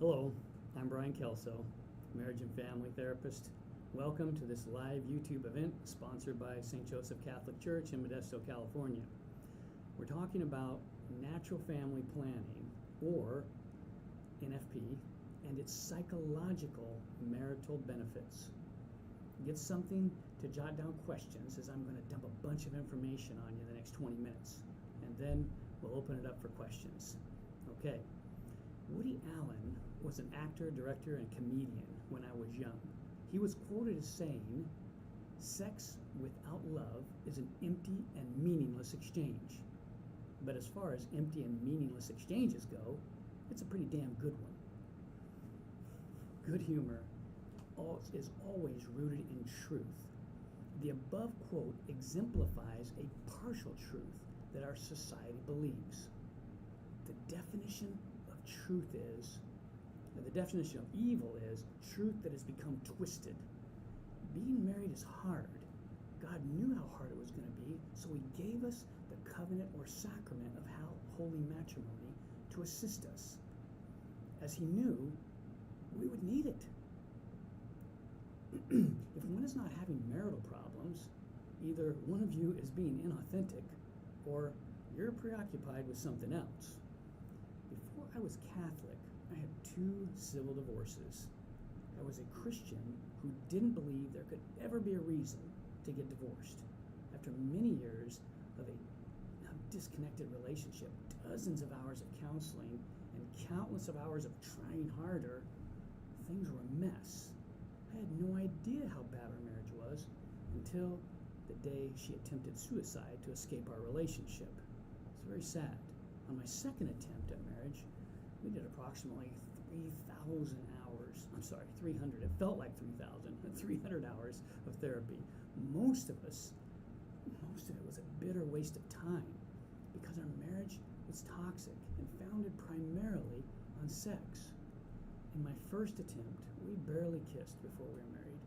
Hello, I'm Brian Kelso, marriage and family therapist. Welcome to this live YouTube event sponsored by St. Joseph Catholic Church in Modesto, California. We're talking about natural family planning, or NFP, and its psychological marital benefits. Get something to jot down questions, as I'm going to dump a bunch of information on you in the next 20 minutes, and then we'll open it up for questions. Okay. Woody Allen was an actor, director, and comedian when I was young. He was quoted as saying, "Sex without love is an empty and meaningless exchange." But as far as empty and meaningless exchanges go, it's a pretty damn good one. Good humor is always rooted in truth. The above quote exemplifies a partial truth that our society believes. The definition of evil is truth that has become twisted. Being married is hard. God knew how hard it was going to be, so he gave us the covenant or sacrament of holy matrimony to assist us, as he knew we would need it. If one is not having marital problems, either one of you is being inauthentic or you're preoccupied with something else. Before I was Catholic, I had 2 civil divorces. I was a Christian who didn't believe there could ever be a reason to get divorced. After many years of a disconnected relationship, dozens of hours of counseling, and countless of hours of trying harder, things were a mess. I had no idea how bad our marriage was until the day she attempted suicide to escape our relationship. It's very sad. On my second attempt at marriage, we did approximately 3,000 hours. 300. It felt like 3,000. 300 hours of therapy. Most of it was a bitter waste of time because our marriage was toxic and founded primarily on sex. In my first attempt, we barely kissed before we were married.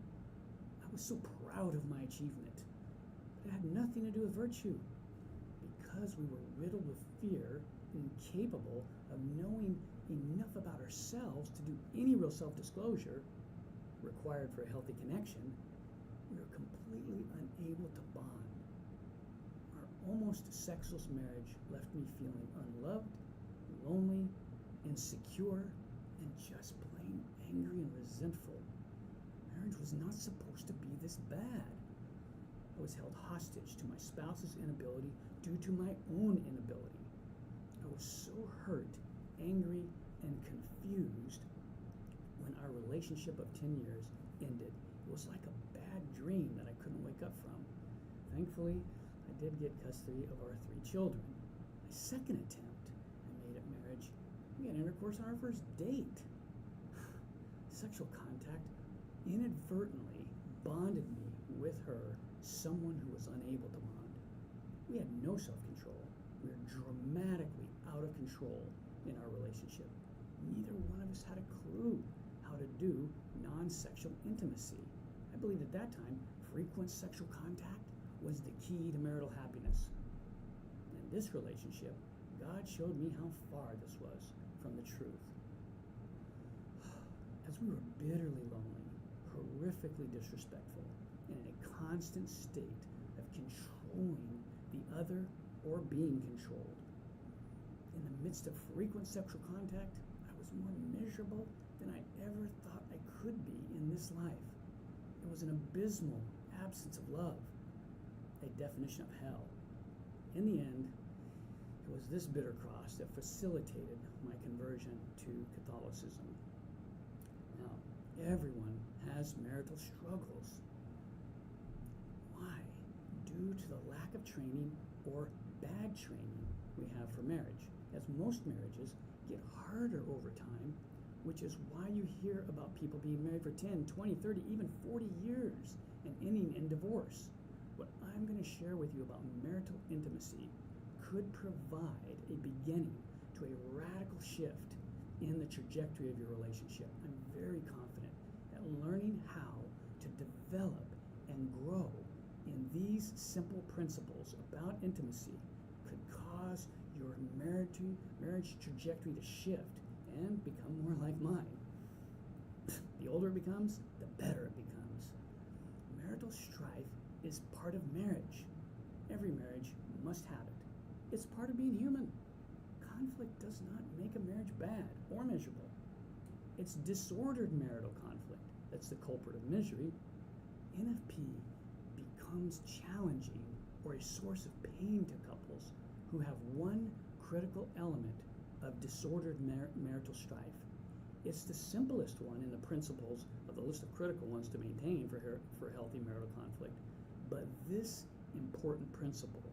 I was so proud of my achievement, but it had nothing to do with virtue. Because we were riddled with fear and incapable of knowing enough about ourselves to do any real self-disclosure required for a healthy connection, we were completely unable to bond. Our almost sexless marriage left me feeling unloved, lonely, insecure, and just plain angry and resentful. Marriage was not supposed to be this bad. I was held hostage to my spouse's inability due to my own inability. I was so hurt, angry, and confused when our relationship of 10 years ended. It was like a bad dream that I couldn't wake up from. Thankfully, I did get custody of our 3 children. My second attempt I made at marriage, we had intercourse on our first date. Sexual contact inadvertently bonded me with her, someone who was unable to bond. We had no self-control. We were dramatically out of control in our relationship. Neither one of us had a clue how to do non-sexual intimacy. I believed at that time frequent sexual contact was the key to marital happiness. In this relationship, God showed me how far this was from the truth. As we were bitterly lonely, horrifically disrespectful, and in a constant state of controlling the other or being controlled. In the midst of frequent sexual contact, I was more miserable than I ever thought I could be in this life. It was an abysmal absence of love, a definition of hell. In the end, it was this bitter cross that facilitated my conversion to Catholicism. Now, everyone has marital struggles. Why? Due to the lack of training or bad training we have for marriage, as most marriages get harder over time, which is why you hear about people being married for 10, 20, 30, even 40 years and ending in divorce. What I'm going to share with you about marital intimacy could provide a beginning to a radical shift in the trajectory of your relationship. I'm very confident that learning how to develop and grow in these simple principles about intimacy could cause your marriage trajectory to shift and become more like mine. The older it becomes, the better it becomes. Marital strife is part of marriage. Every marriage must have it. It's part of being human. Conflict does not make a marriage bad or miserable. It's disordered marital conflict that's the culprit of misery. NFP becomes challenging or a source of pain to couples who have one critical element of disordered marital strife. It's the simplest one in the principles of the list of critical ones to maintain for healthy marital conflict. But this important principle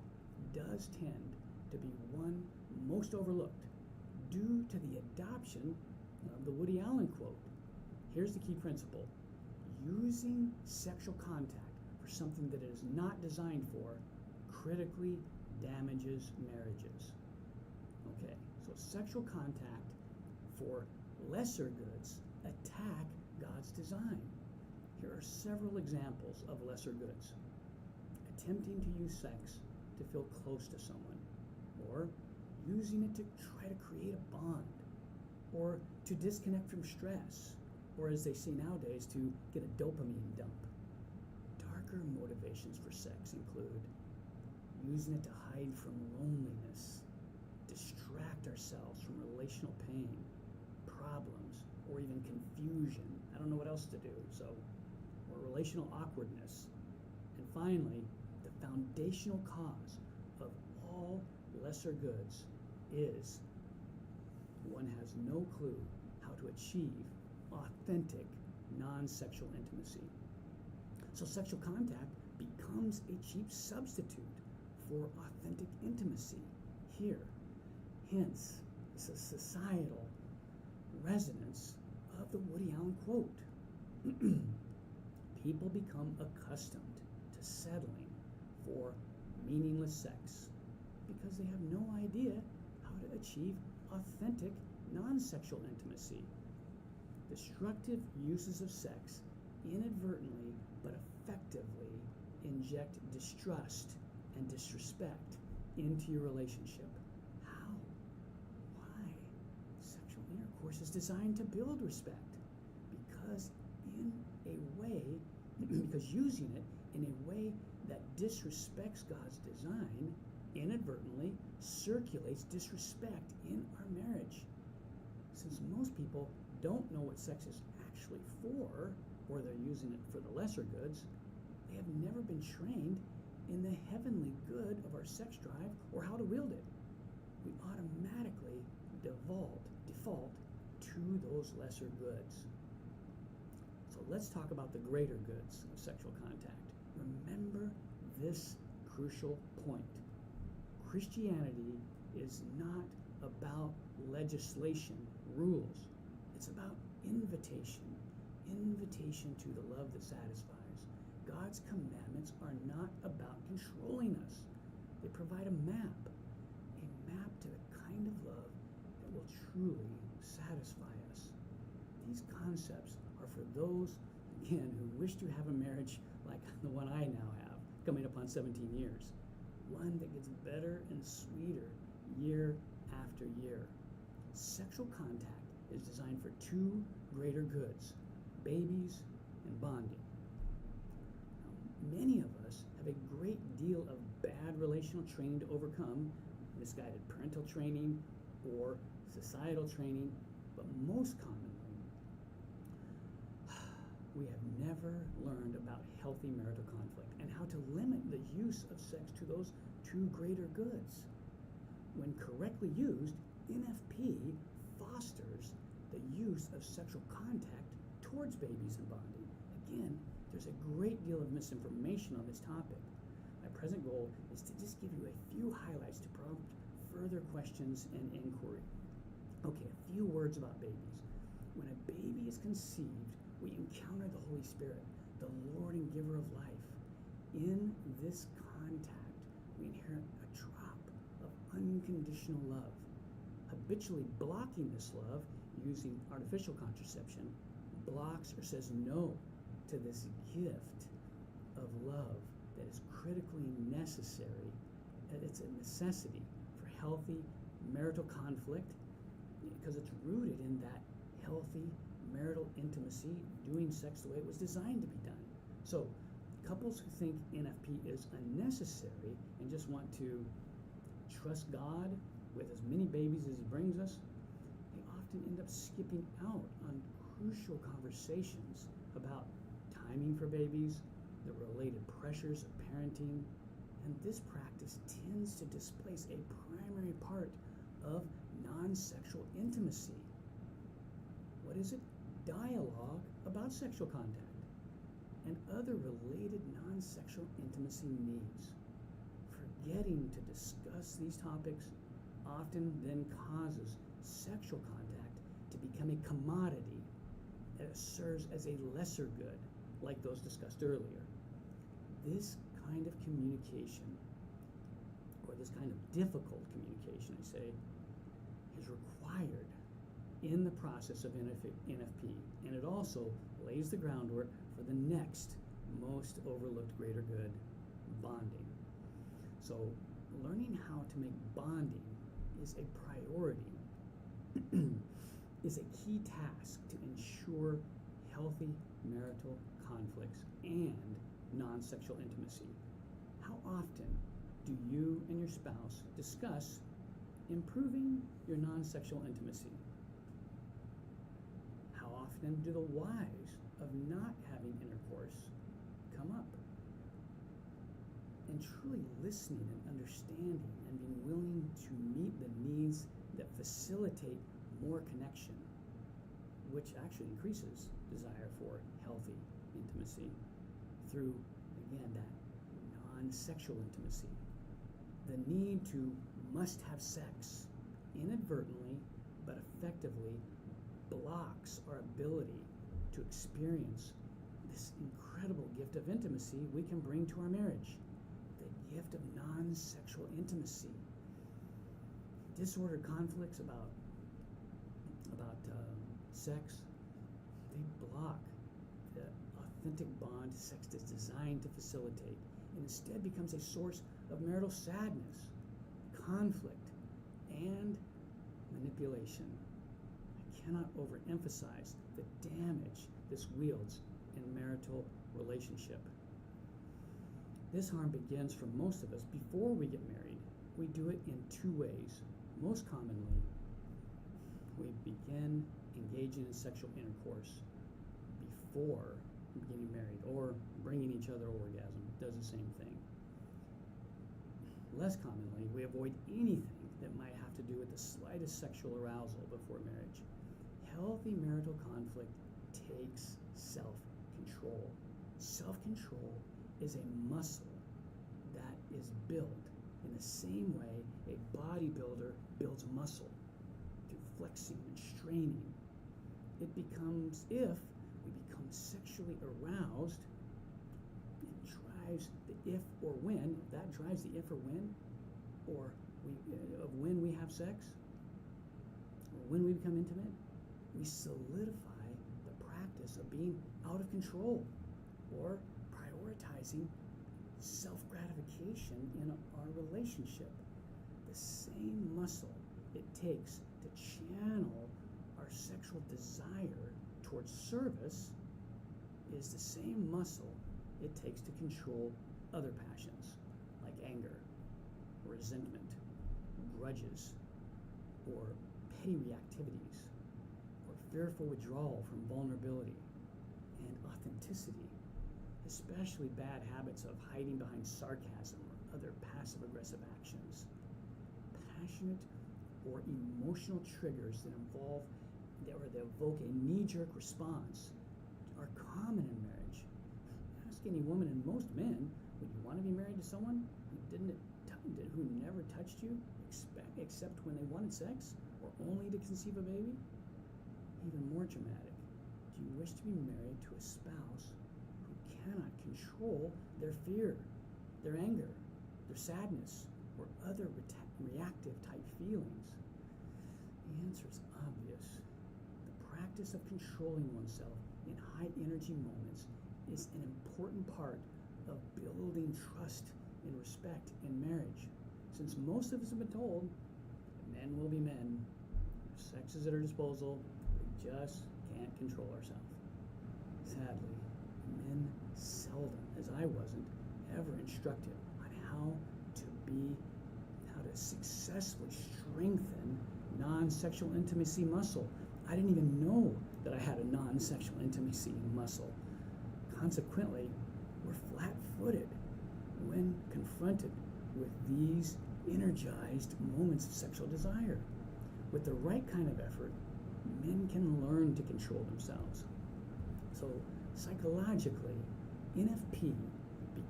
does tend to be one most overlooked due to the adoption of the Woody Allen quote. Here's the key principle. Using sexual contact for something that it is not designed for critically damages marriages. Okay, so sexual contact for lesser goods attack God's design. Here are several examples of lesser goods. Attempting to use sex to feel close to someone, or using it to try to create a bond, or to disconnect from stress, or as they say nowadays, to get a dopamine dump. Darker motivations for sex include using it to hide from loneliness, distract ourselves from relational pain, problems, or even confusion. I don't know what else to do, or relational awkwardness. And finally, the foundational cause of all lesser goods is one has no clue how to achieve authentic non-sexual intimacy. So sexual contact becomes a cheap substitute for authentic intimacy here. Hence, it's a societal resonance of the Woody Allen quote. People become accustomed to settling for meaningless sex because they have no idea how to achieve authentic non-sexual intimacy. Destructive uses of sex inadvertently but effectively inject distrust and disrespect into your relationship. How? Why? Sexual intercourse is designed to build respect because using it in a way that disrespects God's design inadvertently circulates disrespect in our marriage. Since most people don't know what sex is actually for, or they're using it for the lesser goods, they have never been trained in the heavenly good of our sex drive or how to wield it. We automatically default to those lesser goods. So let's talk about the greater goods of sexual contact. Remember this crucial point. Christianity is not about legislation, rules. It's about invitation to the love that satisfies. God's commandments are not about controlling us. They provide a map to the kind of love that will truly satisfy us. These concepts are for those, again, who wish to have a marriage like the one I now have, coming up on 17 years. One that gets better and sweeter year after year. Sexual contact is designed for two greater goods, babies and bonding. Now, many of us have a great deal of bad relational training to overcome, misguided parental training or societal training, but most commonly, we have never learned about healthy marital conflict and how to limit the use of sex to those two greater goods. When correctly used, NFP fosters the use of sexual contact towards babies and bonding. Again, there's a great deal of misinformation on this topic. My present goal is to just give you a few highlights to prompt further questions and inquiry. Okay, a few words about babies. When a baby is conceived, we encounter the Holy Spirit, the Lord and giver of life. In this contact, we inherit a drop of unconditional love. Habitually blocking this love using artificial contraception blocks or says no to this gift of love that is critically necessary. It's a necessity for healthy marital conflict, because it's rooted in that healthy marital intimacy, doing sex the way it was designed to be done. So couples who think NFP is unnecessary and just want to trust God with as many babies as he brings us, they often end up skipping out on crucial conversations about timing for babies, the related pressures of parenting, and this practice tends to displace a primary part of non-sexual intimacy. What is it? Dialogue about sexual contact and other related non-sexual intimacy needs. Forgetting to discuss these topics often then causes sexual contact to become a commodity that serves as a lesser good, like those discussed earlier. This kind of communication, or this kind of difficult communication, I say, is required in the process of NFP, and it also lays the groundwork for the next most overlooked greater good, bonding. So learning how to make bonding is a priority, is a key task to ensure healthy marital conflicts and non-sexual intimacy. How often do you and your spouse discuss improving your non-sexual intimacy? How often do the whys of not having intercourse come up? And truly listening and understanding and being willing to meet the needs that facilitate more connection, which actually increases desire for healthy intimacy through, again, that non-sexual intimacy. The need to must have sex inadvertently but effectively blocks our ability to experience this incredible gift of intimacy we can bring to our marriage, the gift of non-sexual intimacy. Disordered conflicts about sex, they block the authentic bond sex is designed to facilitate, and instead becomes a source of marital sadness, conflict, and manipulation. I cannot overemphasize the damage this wields in marital relationship. This harm begins for most of us before we get married. We do it in two ways. Most commonly, we begin engaging in sexual intercourse before getting married, or bringing each other orgasm. It does the same thing. Less commonly, we avoid anything that might have to do with the slightest sexual arousal before marriage. Healthy marital conflict takes self-control. Self-control is a muscle that is built in the same way a bodybuilder builds muscle, through flexing and straining. It becomes, if we become sexually aroused, it drives the if or when, that drives the if or when, or of when we have sex, or when we become intimate, we solidify the practice of being out of control, or prioritizing self-gratification in our relationship. The same muscle it takes to channel our sexual desire towards service is the same muscle it takes to control other passions, like anger, resentment, grudges, or petty reactivities, or fearful withdrawal from vulnerability and authenticity, especially bad habits of hiding behind sarcasm or other passive-aggressive actions. Passionate or emotional triggers that evoke a knee-jerk response are common in marriage. Ask any woman and most men, would you want to be married to someone who never touched you except when they wanted sex, or only to conceive a baby? Even more dramatic, do you wish to be married to a spouse who cannot control their fear, their anger, their sadness, or other reactive type feelings? The answer is obvious. The practice of controlling oneself in high energy moments is an important part of building trust and respect in marriage, since most of us have been told that men will be men, Sex is at our disposal. We just can't control ourselves. Sadly, men seldom, as I wasn't, ever instructed on how to successfully strengthen non-sexual intimacy muscle. I didn't even know that I had a non-sexual intimacy muscle. Consequently, we're flat-footed when confronted with these energized moments of sexual desire. With the right kind of effort, men can learn to control themselves. So psychologically, NFP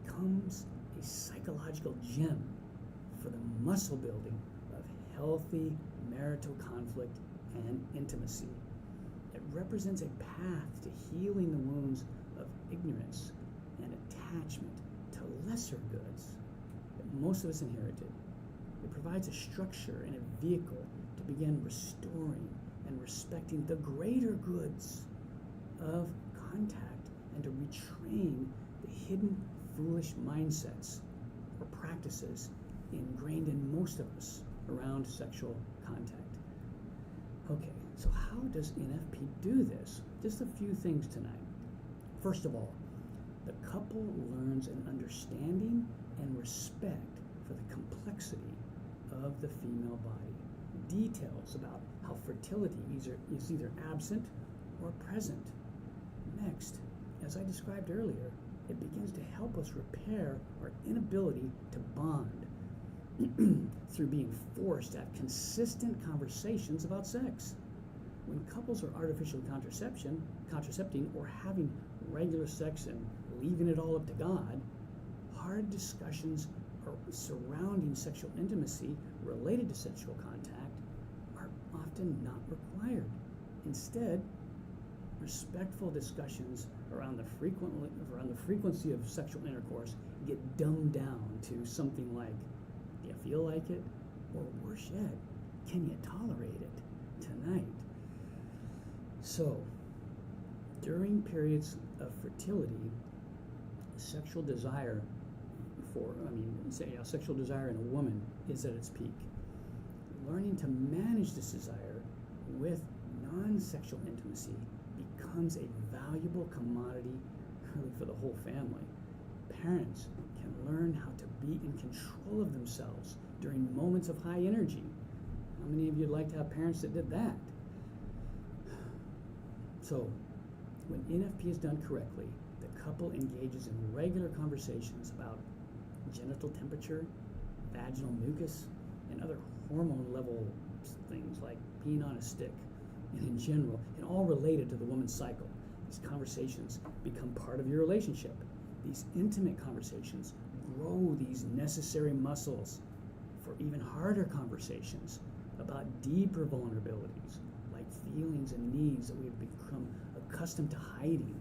becomes a psychological gem for the muscle building of healthy marital conflict and intimacy. It represents a path to healing the wounds of ignorance and attachment to lesser goods that most of us inherited. It provides a structure and a vehicle to begin restoring and respecting the greater goods of contact and to retrain the hidden foolish mindsets or practices ingrained in most of us around sexual contact. Okay, so how does NFP do this? Just a few things tonight. First of all, the couple learns an understanding and respect for the complexity of the female body. Details about how fertility is either absent or present. Next, as I described earlier, it begins to help us repair our inability to bond through being forced to have consistent conversations about sex. When couples are artificially contracepting or having regular sex and leaving it all up to God, hard discussions surrounding sexual intimacy related to sexual contact are often not required. Instead, respectful discussions around the frequency of sexual intercourse get dumbed down to something like, do you feel like it? Or worse yet, can you tolerate it tonight? So, during periods of fertility, sexual desire in a woman is at its peak. Learning to manage this desire with non-sexual intimacy becomes a valuable commodity really for the whole family. Parents can learn how to be in control of themselves during moments of high energy. How many of you would like to have parents that did that? So, when NFP is done correctly, the couple engages in regular conversations about genital temperature, vaginal mucus, and other hormone level things like peeing on a stick, and in general, and all related to the woman's cycle. These conversations become part of your relationship. These intimate conversations grow these necessary muscles for even harder conversations about deeper vulnerabilities, like feelings and needs that we've become accustomed to hiding.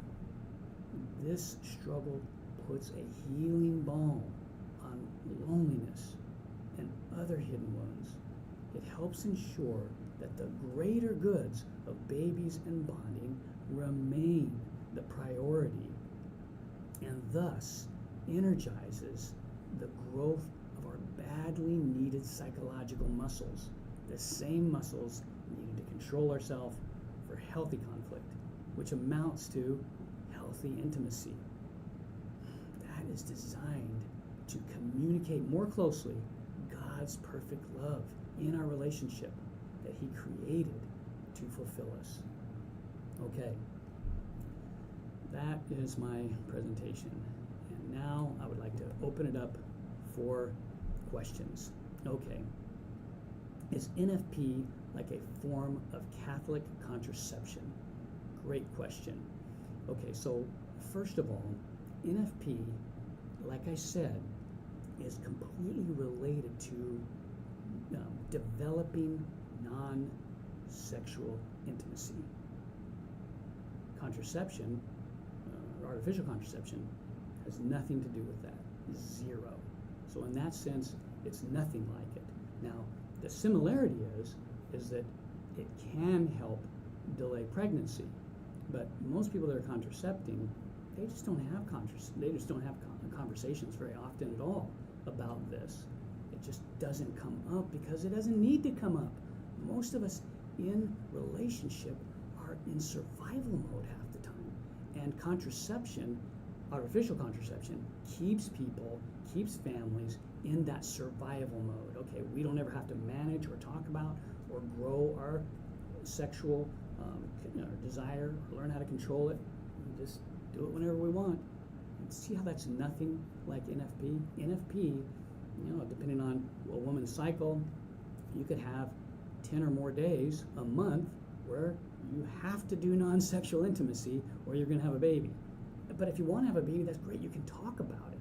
This struggle puts a healing balm on loneliness and other hidden wounds. It helps ensure that the greater goods of babies and bonding remain the priority, and thus energizes the growth of our badly needed psychological muscles, the same muscles needed to control ourselves for healthy conflict, which amounts to healthy intimacy. That is designed to communicate more closely God's perfect love in our relationship that He created to fulfill us. Okay, that is my presentation. And now I would like to open it up for questions. Okay, is NFP like a form of Catholic contraception? Great question. Okay, so first of all, NFP, like I said, is completely related to developing non-sexual intimacy. Contraception, artificial contraception, has nothing to do with that. Zero. So in that sense, it's nothing like it. Now, the similarity is that it can help delay pregnancy, but most people that are contracepting, they just don't have conversations very often at all about this. It just doesn't come up because it doesn't need to come up. Most of us in relationship are in survival mode half the time. And contraception, artificial contraception, keeps people, keeps families in that survival mode. Okay, we don't ever have to manage or talk about or grow our sexual desire or learn how to control it. We just do it whenever we want. And see how that's nothing like NFP? NFP, depending on a woman's cycle, you could have 10 or more days a month where you have to do non-sexual intimacy or you're going to have a baby. But if you want to have a baby, that's great. You can talk about it,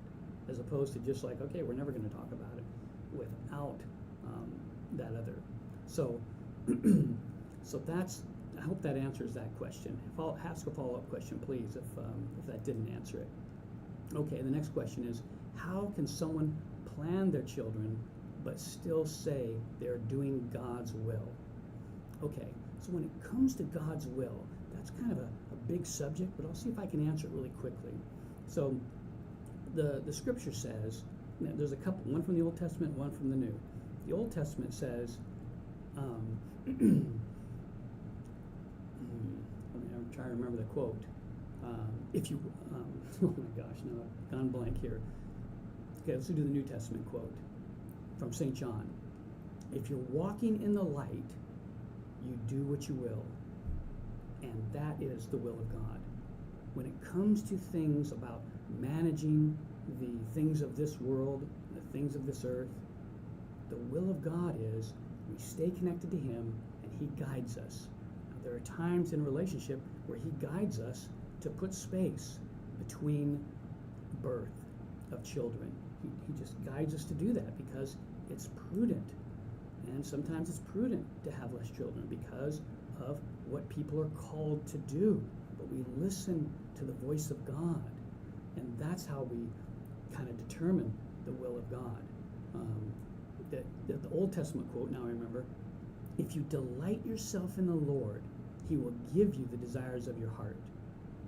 as opposed to just like, okay, we're never going to talk about it without that other. So, so that's. I hope that answers that question. Ask a follow-up question, please, if that didn't answer it. Okay, the next question is, how can someone plan their children but still say they're doing God's will? Okay, so when it comes to God's will, that's kind of a big subject, but I'll see if I can answer it really quickly. So the scripture says, there's a couple, one from the Old Testament, one from the New. The Old Testament says, I'm trying to remember the quote. If you, oh my gosh, no, I've gone blank here. Okay, let's do the New Testament quote from St. John. If you're walking in the light, you do what you will, and that is the will of God. When it comes to things about managing the things of this world, the things of this earth, the will of God is we stay connected to Him and He guides us. Now, there are times in relationship where He guides us to put space between birth of children. He just guides us to do that because it's prudent. And sometimes it's prudent to have less children because of what people are called to do. But we listen to the voice of God. And that's how we kind of determine the will of God. The Old Testament quote, now I remember, if you delight yourself in the Lord, He will give you the desires of your heart.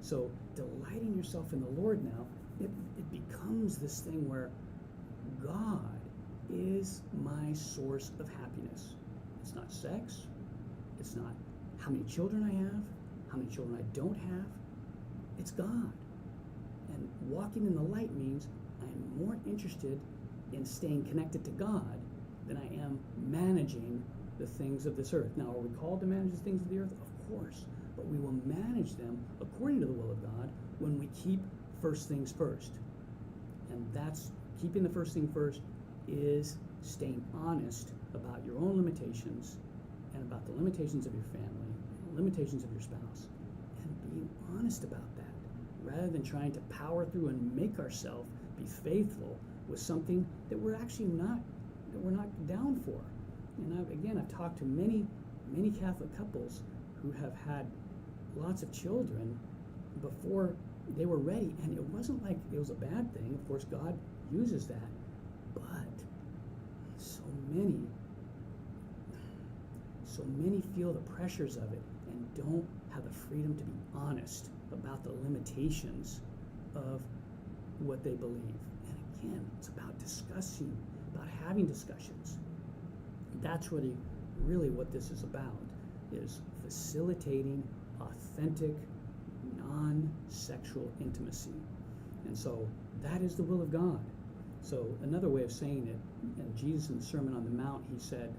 So delighting yourself in the Lord now, it becomes this thing where God is my source of happiness. It's not sex. It's not how many children I have, how many children I don't have. It's God. And walking in the light means I'm more interested in staying connected to God than I am managing the things of this earth. Now, are we called to manage the things of the earth? Of course. But we will manage them according to the will of God when we keep first things first. And that's keeping the first thing first is staying honest about your own limitations and about the limitations of your family, the limitations of your spouse, and being honest about that rather than trying to power through and make ourselves be faithful with something that we're actually not, that we're not down for. And I've talked to many Catholic couples who have had lots of children before they were ready, and it wasn't like it was a bad thing. Of course, God uses that, but so many feel the pressures of it and don't have the freedom to be honest about the limitations of what they believe. And again, it's about discussing, about having discussions. That's really what this is about, is facilitating authentic, non-sexual intimacy. And so that is the will of God. So another way of saying it, and Jesus in the Sermon on the Mount, He said,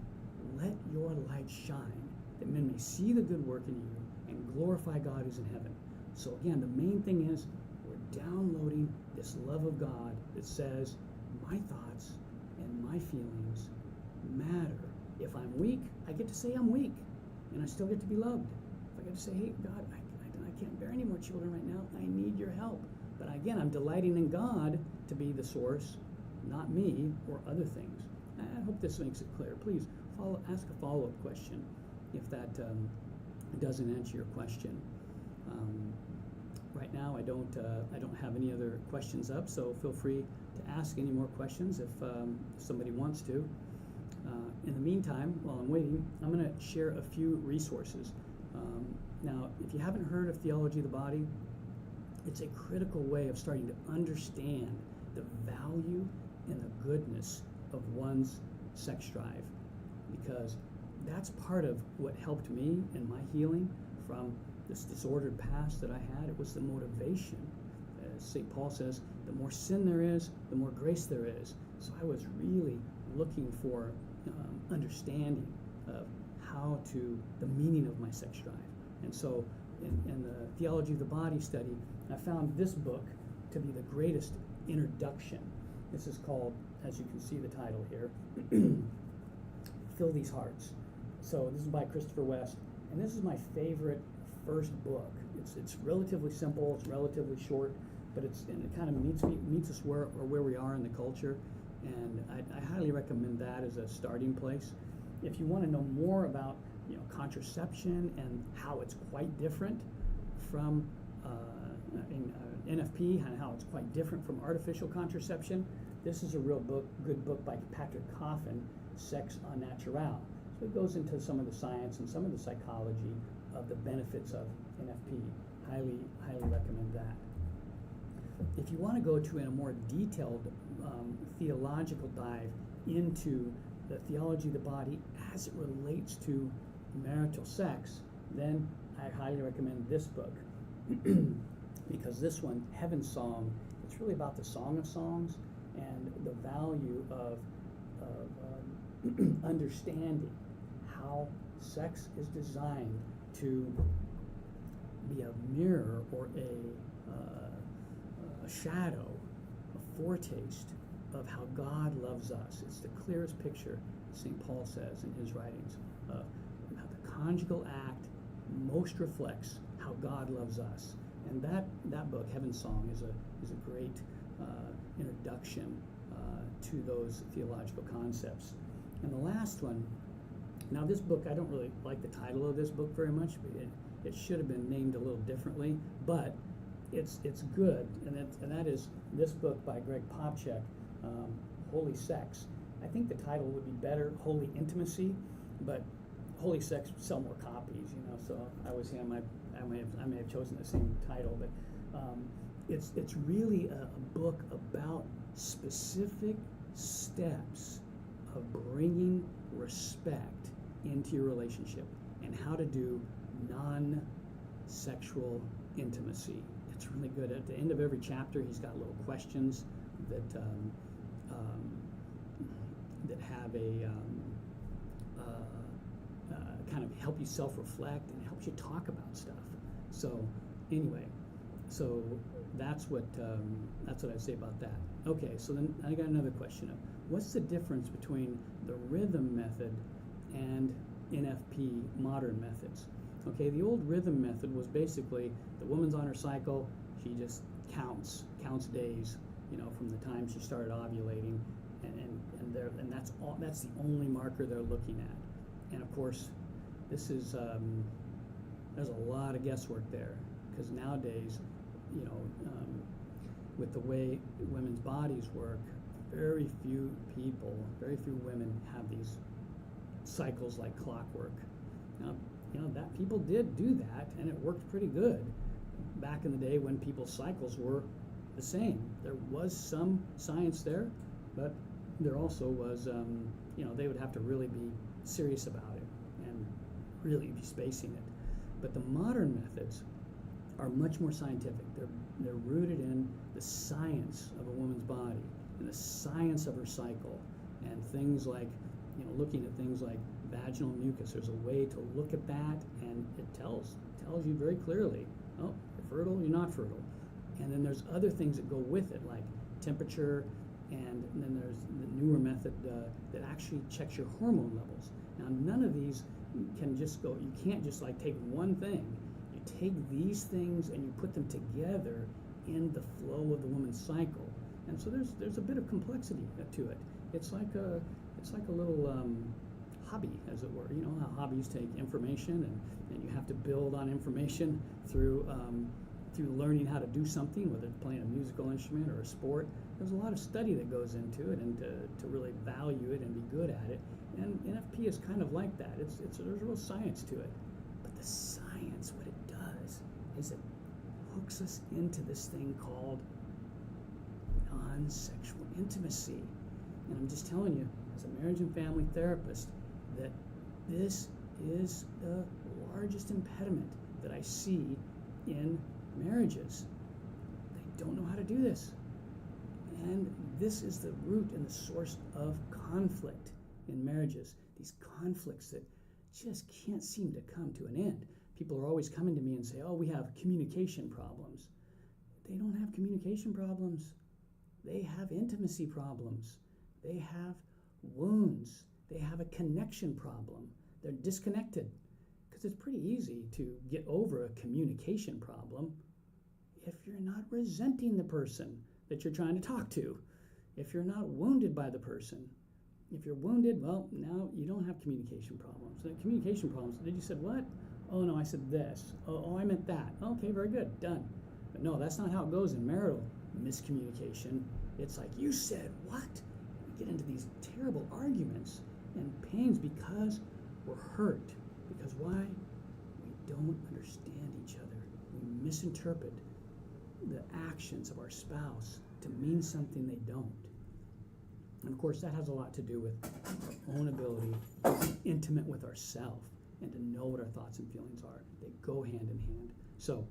let your light shine, that men may see the good work in you and glorify God who's in heaven. So again, the main thing is we're downloading this love of God that says, my thoughts and my feelings matter. If I'm weak, I get to say I'm weak, and I still get to be loved. If I get to say, hey, God, I can't bear any more children right now, I need your help. But again, I'm delighting in God to be the source, not me or other things. I hope this makes it clear. Please ask a follow-up question if that doesn't answer your question. Right now, I don't have any other questions up, so feel free to ask any more questions if somebody wants to. In the meantime, while I'm waiting, I'm going to share a few resources. Now, if you haven't heard of Theology of the Body, it's a critical way of starting to understand the value and the goodness of one's sex drive. Because that's part of what helped me in my healing from this disordered past that I had. It was the motivation. As St. Paul says, the more sin there is, the more grace there is. So I was really looking for understanding of the meaning of my sex drive. And so in the Theology of the Body study, I found this book to be the greatest introduction. This is called, as you can see the title here, Fill These Hearts. So this is by Christopher West, and this is my favorite first book. It's relatively simple, it's relatively short, but it kind of meets us where we are in the culture, and I highly recommend that as a starting place. If you want to know more about contraception and how it's quite different from NFP and how it's quite different from artificial contraception, this is a real good book by Patrick Coffin, Sex on Natural. So it goes into some of the science and some of the psychology of the benefits of NFP. Highly recommend that. If you want to go to a more detailed theological dive into the theology of the body as it relates to marital sex, then I highly recommend this book. Because this one, Heaven's Song, it's really about the Song of Songs and the value of understanding how sex is designed to be a mirror or a shadow, a foretaste of how God loves us. It's the clearest picture, St. Paul says in his writings, of how the conjugal act most reflects how God loves us. And that book, Heaven's Song, is a great introduction to those theological concepts. And the last one, now this book, I don't really like the title of this book very much. It should have been named a little differently, but it's good, and that is this book by Greg Popchak, Holy Sex. I think the title would be better, Holy Intimacy, but Holy Sex would sell more copies, so I was him. I may have chosen the same title, but it's really a book about specific steps of bringing respect into your relationship and how to do non-sexual intimacy. It's really good. At the end of every chapter, he's got little questions that have a kind of help you self-reflect and helps you talk about stuff. So anyway, so that's what I'd say about that. Okay, so then I got another question of what's the difference between the rhythm method and NFP modern methods? Okay, the old rhythm method was basically the woman's on her cycle, she just counts days, from the time she started ovulating, and that's the only marker they're looking at. And of course, this is there's a lot of guesswork there, because nowadays, with the way women's bodies work, very few women have these cycles like clockwork. Now, that people did do that, and it worked pretty good back in the day when people's cycles were the same. There was some science there, but there also was, they would have to really be serious about it and really be spacing it. But the modern methods are much more scientific. They're rooted in the science of a woman's body and the science of her cycle, and things like, looking at things like vaginal mucus. There's a way to look at that, and it tells you very clearly, oh, you're fertile, you're not fertile. And then there's other things that go with it, like temperature, and then there's the newer method that actually checks your hormone levels. Now, none of these can just go, you can't just take one thing. You take these things and you put them together in the flow of the woman's cycle. And so there's a bit of complexity to it. It's like a little hobby, as it were. How hobbies take information and you have to build on information through learning how to do something, whether it's playing a musical instrument or a sport. There's a lot of study that goes into it, and to really value it and be good at it. And NFP is kind of like that. There's real science to it. But the science, what it does is it hooks us into this thing called non-sexual intimacy. And I'm just telling you, as a marriage and family therapist, that this is the largest impediment that I see in marriages. They don't know how to do this. And this is the root and the source of conflict in marriages. These conflicts that just can't seem to come to an end. People are always coming to me and say, oh, we have communication problems. They don't have communication problems. They have intimacy problems. They have wounds. They have a connection problem. They're disconnected. Because it's pretty easy to get over a communication problem if you're not resenting the person that you're trying to talk to, if you're not wounded by the person. If you're wounded, well, now you don't have communication problems. The communication problems, did you said what? Oh, no, I said this. Oh, I meant that. Okay, very good, done. But no, that's not how it goes in marital miscommunication. It's like, you said what? We get into these terrible arguments and pains because we're hurt. Because why? We don't understand each other. We misinterpret the actions of our spouse to mean something they don't. And of course, that has a lot to do with our own ability to be intimate with ourselves and to know what our thoughts and feelings are. They go hand in hand. So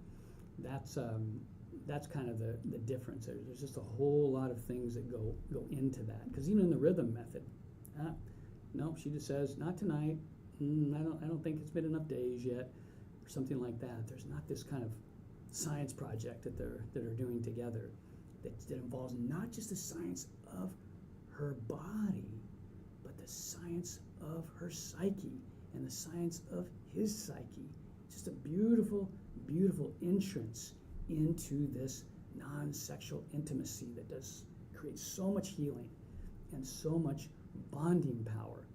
that's kind of the difference. There's just a whole lot of things that go into that. Because even in the rhythm method, no, she just says, not tonight. I don't think it's been enough days yet, or something like that. There's not this kind of science project that they're doing together that involves not just the science of her body, but the science of her psyche and the science of his psyche. Just a beautiful, beautiful entrance into this non-sexual intimacy that does create so much healing and so much bonding power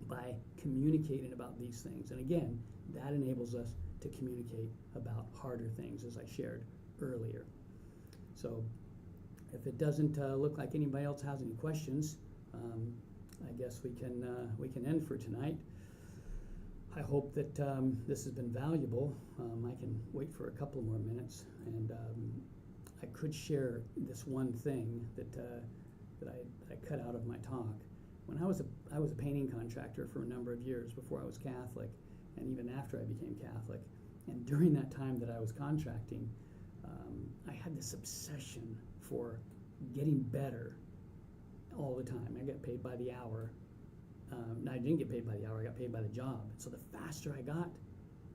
by communicating about these things. And again, that enables us to communicate about harder things, as I shared earlier. So if it doesn't look like anybody else has any questions, I guess we can end for tonight. I hope that this has been valuable. I can wait for a couple more minutes, and I could share this one thing that I cut out of my talk. When I was a painting contractor for a number of years before I was Catholic, and even after I became Catholic, and during that time that I was contracting, I had this obsession for getting better all the time. I got paid by the hour. I didn't get paid by the hour, I got paid by the job. So the faster I got,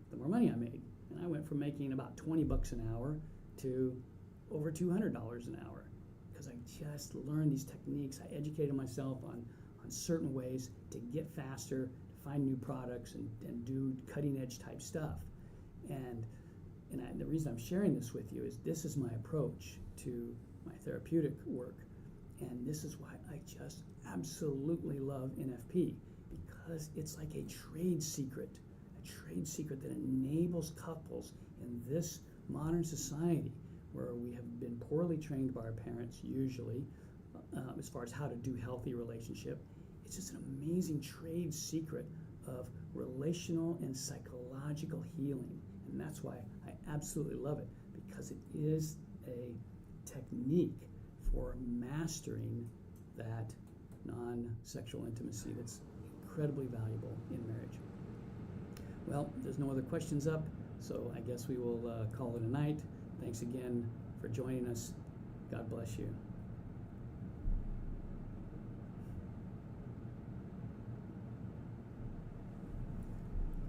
the more money I made. And I went from making about $20 an hour to over $200 an hour, because I just learned these techniques. I educated myself on certain ways to get faster, to find new products and do cutting edge type stuff. And the reason I'm sharing this with you is this is my approach to my therapeutic work. And this is why I just absolutely love NFP, because it's like a trade secret that enables couples in this modern society where we have been poorly trained by our parents usually as far as how to do healthy relationship. It's just an amazing trade secret of relational and psychological healing. And that's why I absolutely love it, because it is a technique for mastering that non-sexual intimacy that's incredibly valuable in marriage. Well, there's no other questions up, so I guess we will call it a night. Thanks again for joining us. God bless you.